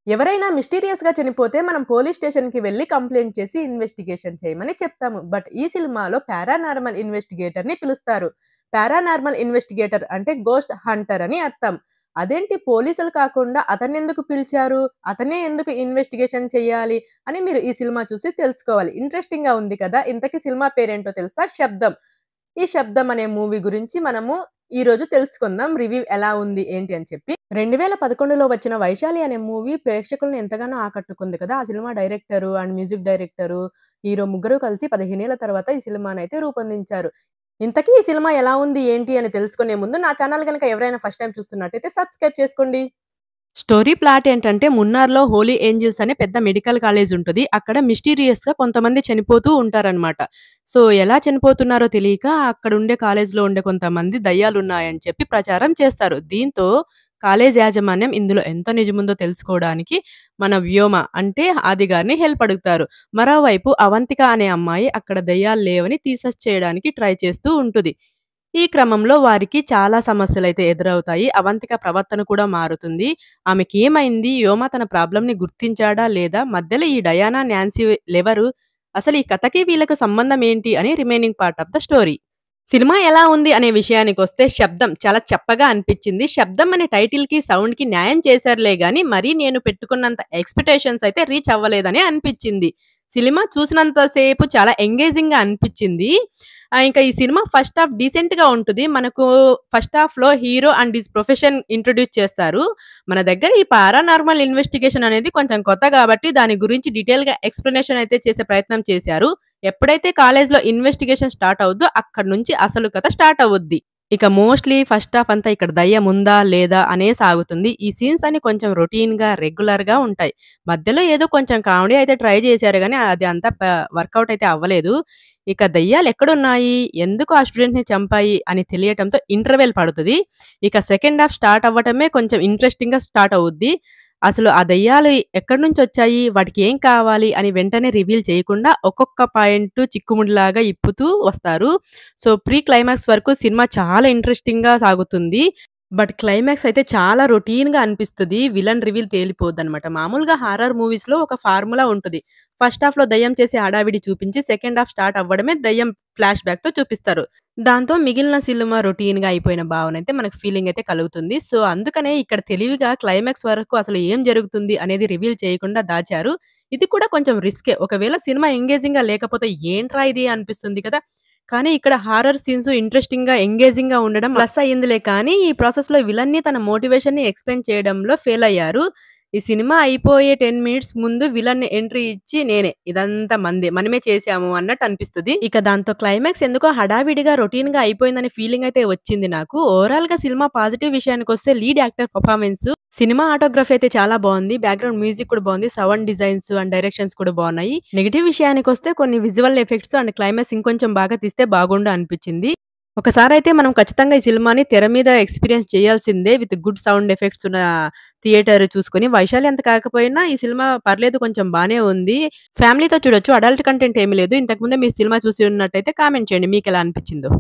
ఎవరైనా మిస్టీరియస్‌గా చనిపోతే మనం పోలీస్ స్టేషన్‌కి వెళ్లి కంప్లెయింట్ చేసి ఇన్వెస్టిగేషన్ చేయమని చెప్తాము. బట్ ఈ సినిమాలో పారానార్మల్ ఇన్వెస్టిగేటర్‌ని పిలుస్తారు. పారానార్మల్ ఇన్వెస్టిగేటర్ అంటే గోస్ట్ హంటర్ అని అర్థం. అదేంటి పోలీసులు కాకుండా అతన్నెందుకు పిలిచారు? అతనే ఎందుకు ఇన్వెస్టిగేషన్ చేయాలి? అని మీరు ఈ సినిమా చూసి తెలుసుకోవాలి. ఇంట్రెస్టింగ్‌గా ఉంది కదా! ఇంతకీ సినిమా పేరేంటో తెలుసా? 'శబ్దం'. ఈ 'శబ్దం' అనే మూవీ గురించి మనము ఈరోజు తెలుసుకుందాం. రివ్యూ ఎలా ఉంది, ఏంటి అని చెప్పి. 2011లో వచ్చిన 'వైశాలి' అనే మూవీ ప్రేక్షకులను ఎంతగానో ఆకట్టుకుంది కదా! ఆ cinema director and music director, hero ముగ్గురు కలిసి 15 ఏళ్ల తర్వాత ఈ సినిమానైతే రూపొందించారు. ఇంతకీ ఈ సినిమా ఎలా ఉంది, ఏంటి అని తెలుసుకునే ముందు నా ఛానల్ గనక ఎవరైనా ఫస్ట్ టైమ్ చూస్తున్నట్టయితే సబ్స్క్రైబ్ చేసుకోండి. స్టోరీ ప్లాట్ ఏంటంటే, మున్నార్‌లో హోలీ ఏంజిల్స్ అనే పెద్ద మెడికల్ కాలేజ్ ఉంటది. అక్కడ మిస్టీరియస్‌గా కొంతమంది చనిపోతూ ఉంటారనమాట. సో, ఎలా చనిపోతున్నారో తెలియక అక్కడుండే కాలేజ్‌లో ఉండే కొంతమంది దయ్యాలున్నాయని చెప్పి ప్రచారం చేస్తారు. దీంతో కాలేజ్ యాజమాన్యం ఇందులో ఎంత నిజముందో తెలుసుకోవడానికి మన వ్యోమ అంటే ఆది గారిని హెల్ప్ అడుగుతారు. మరోవైపు అవంతిక అనే అమ్మాయి అక్కడ దయ్యాలు లేవని రీసెర్చ్ చేయడానికి ట్రై చేస్తూ ఉంటది. ఈ క్రమంలో వారికి చాలా సమస్యలైతే ఎదురవుతాయి. అవంతిక ప్రవర్తన కూడా మారుతుంది. ఆమెకేమైంది? వ్యోమ తన ప్రాబ్లమ్‌ని గుర్తించాడా? లేదా? మధ్యలో ఈ డయానా, నాన్సీ లెవరు? అసలు ఈ కథకి వీళ్ళకి సంబంధం ఏంటి? అని remaining part of the story. Cinema ఎలా ఉంది అనే విషయానికొస్తే 'శబ్దం' చాలా చప్పగా అనిపిచ్చింది. 'శబ్దం' అనే టైటిల్‌కి, సౌండ్‌కి న్యాయం చేశారులే గానీ, మరీ నేను పెట్టుకున్నంత ఎక్స్‌పెక్టేషన్స్ అయితే రీచ్ అవ్వలేదనే అనిపిచ్చింది. సినిమా చూసినంత సేపు చాలా ఎంగేజింగ్‌గా అనిపిచ్చింది. ఇంకా ఈ సినిమా ఫస్ట్ హాఫ్ డీసెంట్‌గా ఉంటది. మనకు ఫస్ట్ హాఫ్‌లో hero and his profession introduce చేస్తారు. మన దగ్గర ఈ పారానార్మల్ ఇన్వెస్టిగేషన్ అనేది కొంచెం కొత్త గాబట్టి, దాని గురించి డీటెయిల్‌గా ఎక్స్‌ప్లనేషన్ అయితే చేసే ప్రయత్నం చేశారు. ఎప్పుడైతే కాలేజ్‌లో ఇన్వెస్టిగేషన్ స్టార్ట్ అవుద్దో అక్కడి నుంచి అసలు కథ స్టార్ట్ అవుద్ది. ఇక మోస్ట్‌లీ ఫస్ట్ హాఫ్ అంతా ఇక్కడ దయ్యం ఉందా? లేదా? అనే సాగుతుంది. ఈ సీన్స్ అన్ని కొంచెం రొటీన్‌గా, రెగ్యులర్‌గా ఉంటాయి. మధ్యలో ఏదో కొంచెం కామెడీ అయితే ట్రై చేశారు గానీ, అది అంతా వర్కౌట్ అయితే అవ్వలేదు. ఇక దయ్యాలు ఎక్కడున్నాయి? ఎందుకు ఆ స్టూడెంట్‌ని చంపాయి? అని తెలియటంతో ఇంటర్వెల్ పడుతది. ఇక సెకండ్ హాఫ్ స్టార్ట్ అవ్వటమే కొంచెం ఇంట్రెస్టింగ్‌గా స్టార్ట్ అవుద్ది. అసలు ఆ దెయ్యాలు ఎక్కడి నుంచొచ్చాయి? వాటికి ఏం కావాలి? అని వెంటనే రివీల్ చేయకుండా ఒక్కొక్క పాయింట్ చిక్కుముడిలాగా ఇప్పుతూ వస్తారు. సో, ప్రీ క్లైమాక్స్ వరకు సినిమా చాలా ఇంట్రెస్టింగ్‌గా సాగుతుంది. బట్ క్లైమాక్స్ అయితే చాలా రొటీన్‌గా అనిపిస్తది. విలన్ రివీల్ తేలిపోద్దనమాట. మామూలుగా హారర్ మూవీస్‌లో ఒక ఫార్ములా ఉంటది. ఫస్ట్ హాఫ్‌లో దెయ్యం చేసే హడావిడి చూపించి, సెకండ్ హాఫ్ స్టార్ట్ అవ్వడమే దెయ్యం ఫ్లాష్ బ్యాక్‌తో చూపిస్తారు. దాంతో మిగిలిన సినిమా రొటీన్‌గా అయిపోయిన భావనైతే మనకు ఫీలింగయితే కలుగుతుంది. సో, అందుకనే ఇక్కడ తెలివిగా క్లైమాక్స్ వరకు అసలు ఏం జరుగుతుంది అనేది రివీల్ చేయకుండా దాచారు. ఇది కూడా కొంచెం రిస్కే. ఒకవేళ సినిమా ఎంగేజింగ్‌గా లేకపోతే ఏంట్రా ఇది అనిపిస్తుంది కదా! కానీ ఇక్కడ హారర్ సీన్స్ ఇంట్రెస్టింగ్‌గా, ఎంగేజింగ్‌గా ఉండడం ప్లస్ అయిందిలే కానీ, ఈ ప్రాసెస్‌లో విలన్ని తన మోటివేషన్‌ని ఎక్స్‌ప్లెయిన్ చేయడంలో ఫెయిల్ అయ్యారు. ఈ సినిమా అయిపోయే 10 మినిట్స్ ముందు విలన్ ఎంట్రీ ఇచ్చి నేనే ఇదంతా మందే. మనమే చేశాము అన్నట్టు అనిపిస్తది. ఇక దాంతో క్లైమాక్స్ ఎందుకో హడావిడిగా, రొటీన్‌గా అయిపోయిందనే ఫీలింగ్ అయితే వచ్చింది నాకు. ఓవరాల్‌గా సినిమా పాజిటివ్ విషయానికొస్తే లీడ్ యాక్టర్ పెర్ఫార్మన్స్, సినిమా ఆటోగ్రఫీ అయితే చాలా బావుంది. బ్యాక్‌గ్రౌండ్ మ్యూజిక్ కూడా బావుంది. సౌండ్ డిజైన్స్ అండ్ డైరెక్షన్స్ కూడా బావున్నాయి. నెగెటివ్ విషయానికొస్తే కొన్ని విజువల్ ఎఫెక్ట్స్ అండ్ క్లైమాక్స్ ఇంకొంచెం బాగా తీస్తే బాగుండు అనిపిచ్చింది. ఒకసారైతే మనం ఖచ్చితంగా ఈ సినిమాని తెర మీద ఎక్స్‌పీరియన్స్ చేయాల్సిందే విత్ గుడ్ సౌండ్ ఎఫెక్ట్స్ ఉన్న థియేటర్ చూసుకొని. 'వైశాలి' అంత కాకపోయినా ఈ సినిమా పర్లేదు, కొంచెం బానే ఉంది. ఫ్యామిలీతో చూడొచ్చు. అడల్ట్ కంటెంట్ ఏమి లేదు. ఇంతకు ముందే మీరు సినిమా చూసి ఉన్నట్టయితే కామెంట్ చేయండి మీకెలా అనిపిచ్చిందో.